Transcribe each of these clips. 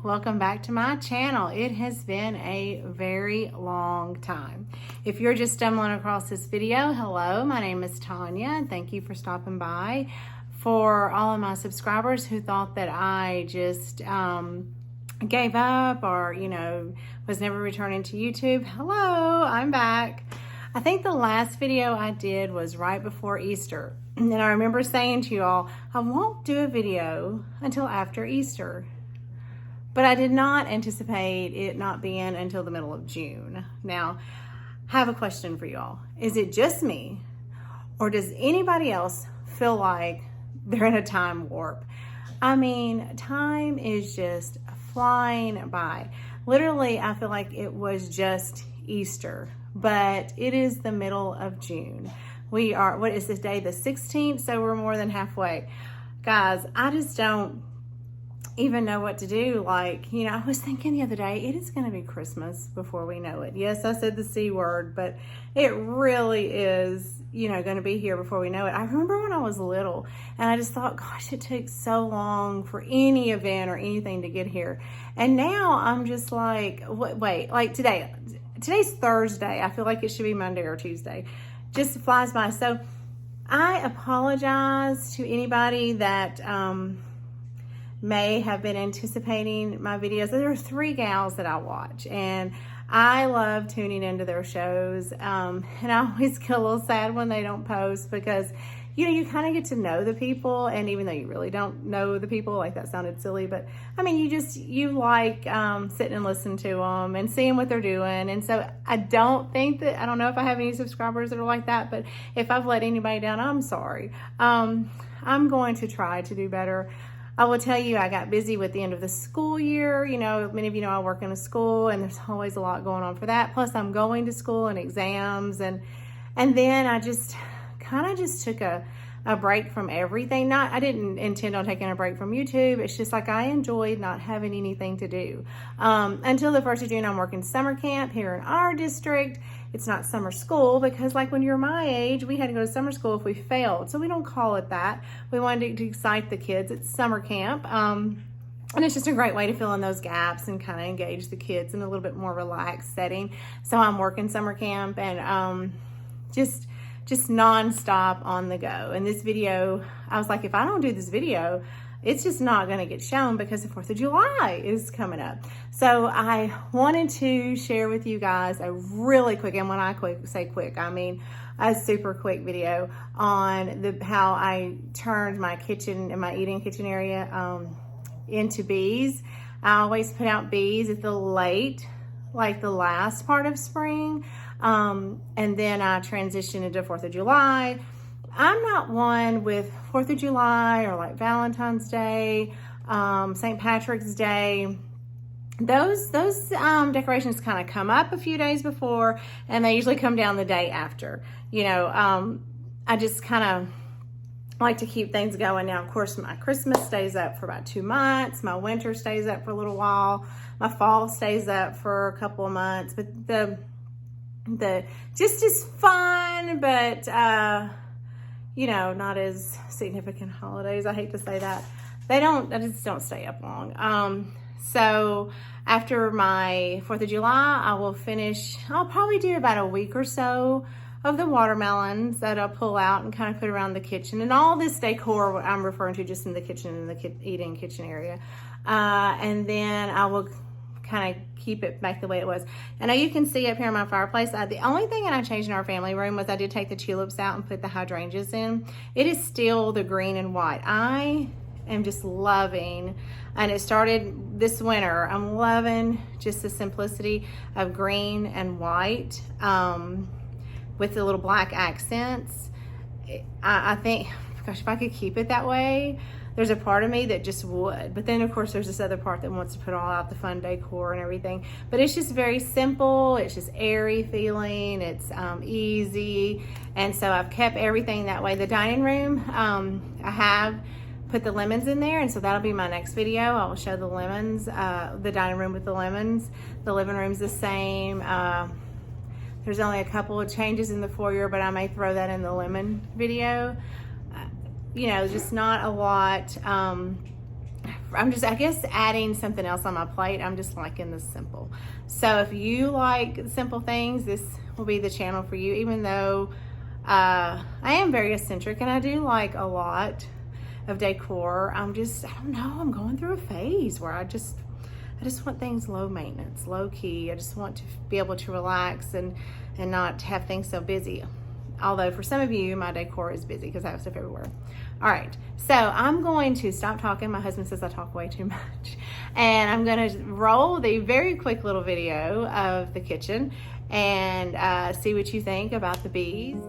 welcome back to my channel. It has been a very long time. If you're just stumbling across this video, hello, my name is Tanya and thank you for stopping by. For all of my subscribers who thought that I just gave up or, was never returning to YouTube, hello, I'm back. I think the last video I did was right before Easter. And I remember saying to you all, I won't do a video until after Easter. But I did not anticipate it not being until the middle of June. Now, I have a question for you all. Is it just me? Or does anybody else feel like they're in a time warp? I mean, time is just flying by. Literally, I feel like it was just Easter, but it is the middle of June. We are, what is this day? The 16th, so we're more than halfway. Guys, I just don't even know what to do. I was thinking the other day, it is going to be Christmas before we know it. Yes, I said the C word, but it really is, going to be here before we know it. I remember when I was little and I just thought, gosh, it takes so long for any event or anything to get here. And now I'm just like, wait, like today's Thursday. I feel like it should be Monday or Tuesday. Just flies by. So I apologize to anybody that may have been anticipating my videos. There are 3 gals that I watch and I love tuning into their shows. And I always get a little sad when they don't post because you kind of get to know the people, and even though you really don't know the people, like that sounded silly, but I mean, you like sitting and listening to them and seeing what they're doing. And so I don't know if I have any subscribers that are like that, but if I've let anybody down, I'm sorry. I'm going to try to do better. I will tell you, I got busy with the end of the school year. Many of you know I work in a school and there's always a lot going on for that. Plus I'm going to school and exams, and then I just took a break from everything. I didn't intend on taking a break from YouTube. It's just like I enjoyed not having anything to do. Until the 1st of June, I'm working summer camp here in our district. It's not summer school because when you're my age, we had to go to summer school if we failed. So we don't call it that. We wanted to excite the kids. It's summer camp. And it's just a great way to fill in those gaps and kind of engage the kids in a little bit more relaxed setting. So I'm working summer camp and just nonstop on the go. And this video, I was like, if I don't do this video, it's just not going to get shown because the 4th of July is coming up. So I wanted to share with you guys a really quick, and when I say quick, I mean a super quick video on how I turned my kitchen and my eating kitchen area into bees. I always put out bees at the last part of spring. And then I transitioned into 4th of July. I'm not one with 4th of July or Valentine's Day, St. Patrick's Day. Those decorations kind of come up a few days before and they usually come down the day after. I just kind of like to keep things going. Now, of course, my Christmas stays up for about 2 months. My winter stays up for a little while. My fall stays up for a couple of months. But the just as fun, but not as significant holidays. I hate to say that. They just don't stay up long. So after my 4th of July, I'll probably do about a week or so of the watermelons that I'll pull out and kind of put around the kitchen, and all this decor I'm referring to just in the kitchen and the eating kitchen area. And then I will kind of keep it back the way it was. And now you can see up here in my fireplace, the only thing that I changed in our family room was I did take the tulips out and put the hydrangeas in. It is still the green and white. I am just loving, and it started this winter, I'm loving just the simplicity of green and white with the little black accents. I think, gosh, if I could keep it that way, there's a part of me that just would. But then, of course, there's this other part that wants to put all out the fun decor and everything. But it's just very simple. It's just airy feeling. It's easy. And so I've kept everything that way. The dining room, I have put the lemons in there. And so that'll be my next video. I will show the lemons, the dining room with the lemons. The living room's the same. There's only a couple of changes in the foyer, but I may throw that in the lemon video. Just not a lot I'm just, I guess, adding something else on my plate. I'm just liking the simple. So if you like simple things, this will be the channel for you, even though I am very eccentric and I do like a lot of decor. I don't know, I'm going through a phase where I just want things low maintenance, low key. I just want to be able to relax and not have things so busy. Although for some of you, my decor is busy because I have stuff everywhere. All right, so I'm going to stop talking. My husband says I talk way too much. And I'm gonna roll the very quick little video of the kitchen and see what you think about the bees.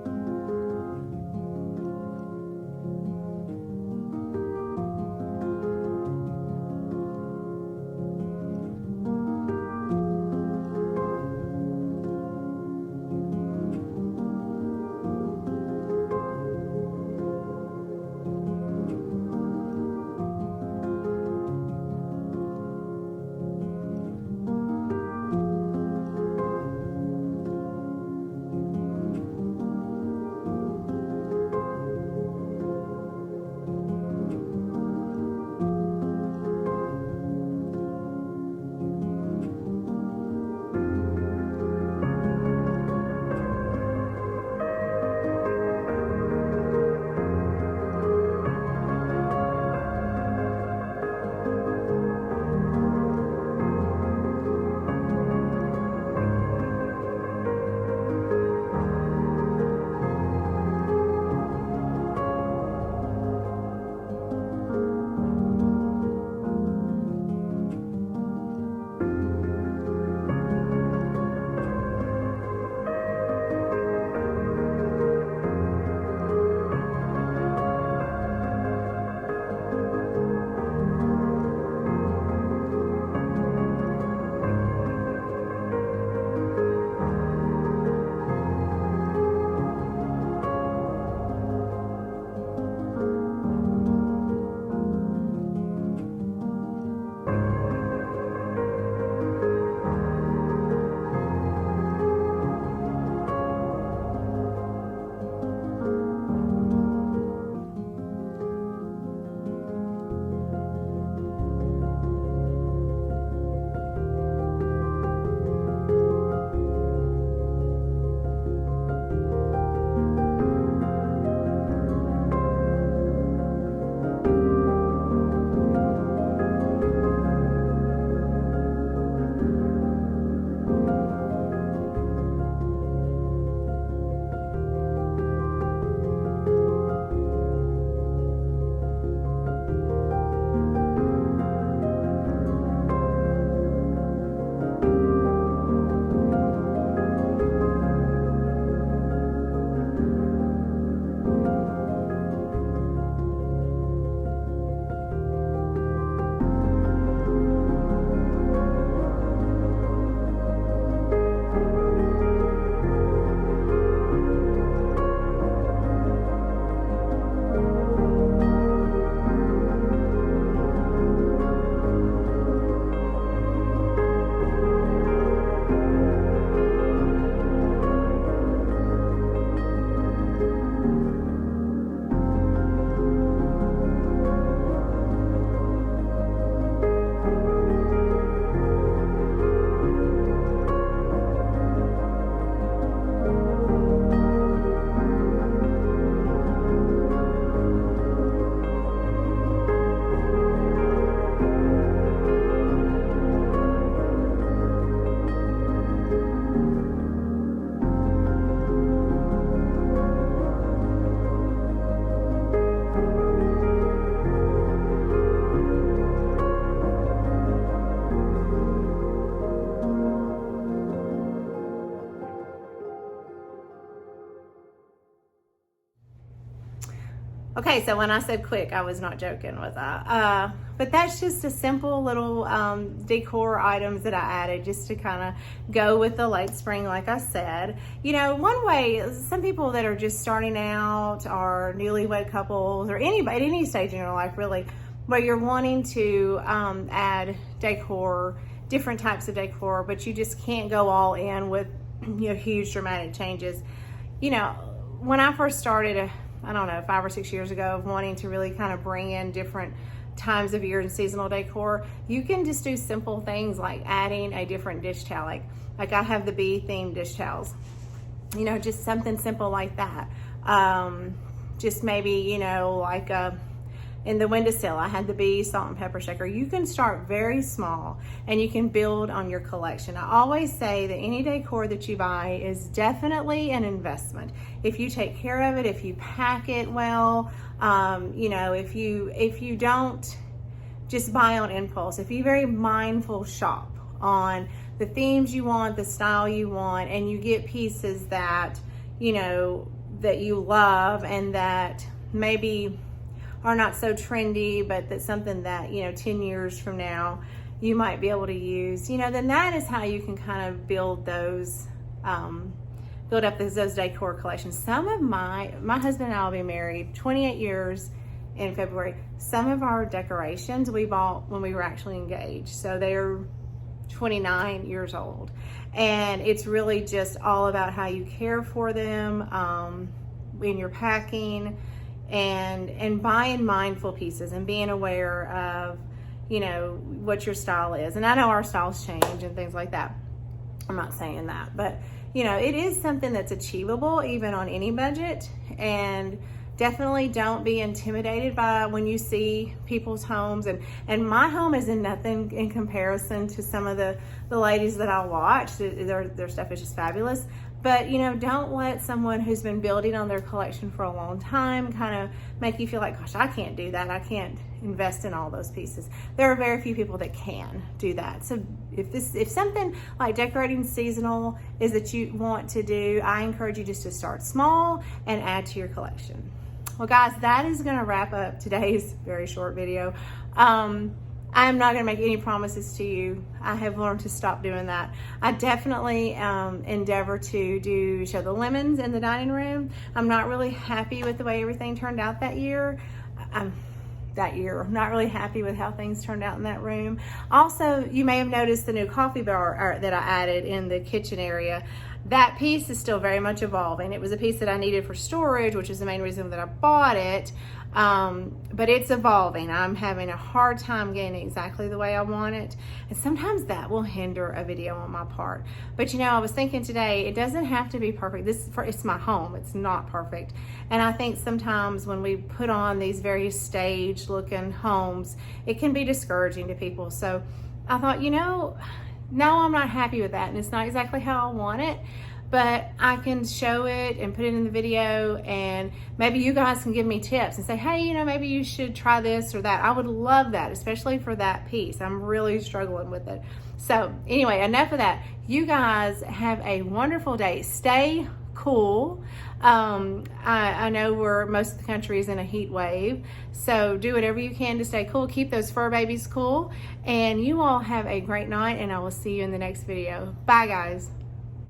Okay, so when I said quick, I was not joking, was I? But that's just a simple little decor items that I added just to kind of go with the late spring, like I said. You know, one way, some people that are just starting out or newlywed couples or anybody, at any stage in your life really, where you're wanting to add decor, different types of decor, but you just can't go all in with, you know, huge dramatic changes. You know, when I first started, I don't know, 5 or 6 years ago, of wanting to really kind of bring in different times of year and seasonal decor, you can just do simple things like adding a different dish towel. Like I have the bee themed dish towels, you know, just something simple like that. Just maybe, you know, like in the windowsill, I had the bee salt and pepper shaker. You can start very small and you can build on your collection. I always say that any decor that you buy is definitely an investment. If you take care of it, if you pack it well, you know, if you don't just buy on impulse, if you very mindful shop on the themes you want, the style you want, and you get pieces that, you know, that you love and that maybe are not so trendy, but that's something that, you know, 10 years from now you might be able to use, you know, then that is how you can kind of build those, build up those decor collections. Some of my husband and I will be married 28 years in February. Some of our decorations we bought when we were actually engaged. So they're 29 years old. And it's really just all about how you care for them in your packing, and buying mindful pieces and being aware of, you know, what your style is. And I know our styles change and things like that. I'm not saying that, but you know, it is something that's achievable even on any budget. And definitely don't be intimidated by when you see people's homes. And my home is in nothing in comparison to some of the ladies that I watch. Their stuff is just fabulous. But, you know, don't let someone who's been building on their collection for a long time kind of make you feel like, gosh, I can't do that. I can't invest in all those pieces. There are very few people that can do that. So if something like decorating seasonal is that you want to do, I encourage you just to start small and add to your collection. Well, guys, that is going to wrap up today's very short video. I'm not going to make any promises to you. I have learned to stop doing that. I definitely endeavor to show the lemons in the dining room. I'm not really happy with the way everything turned out that year. I'm not really happy with how things turned out in that room. Also, you may have noticed the new coffee bar that I added in the kitchen area. That piece is still very much evolving. It was a piece that I needed for storage, which is the main reason that I bought it. But it's evolving. I'm having a hard time getting it exactly the way I want it. And sometimes that will hinder a video on my part. But you know, I was thinking today, it doesn't have to be perfect. It's my home. It's not perfect. And I think sometimes when we put on these very staged looking homes, it can be discouraging to people. So I thought, you know, no, I'm not happy with that. And it's not exactly how I want it. But I can show it and put it in the video, and maybe you guys can give me tips and say, hey, you know, maybe you should try this or that. I would love that, especially for that piece. I'm really struggling with it. So anyway, enough of that. You guys have a wonderful day. Stay cool. I know most of the country is in a heat wave, so do whatever you can to stay cool. Keep those fur babies cool, and you all have a great night, and I will see you in the next video. Bye, guys.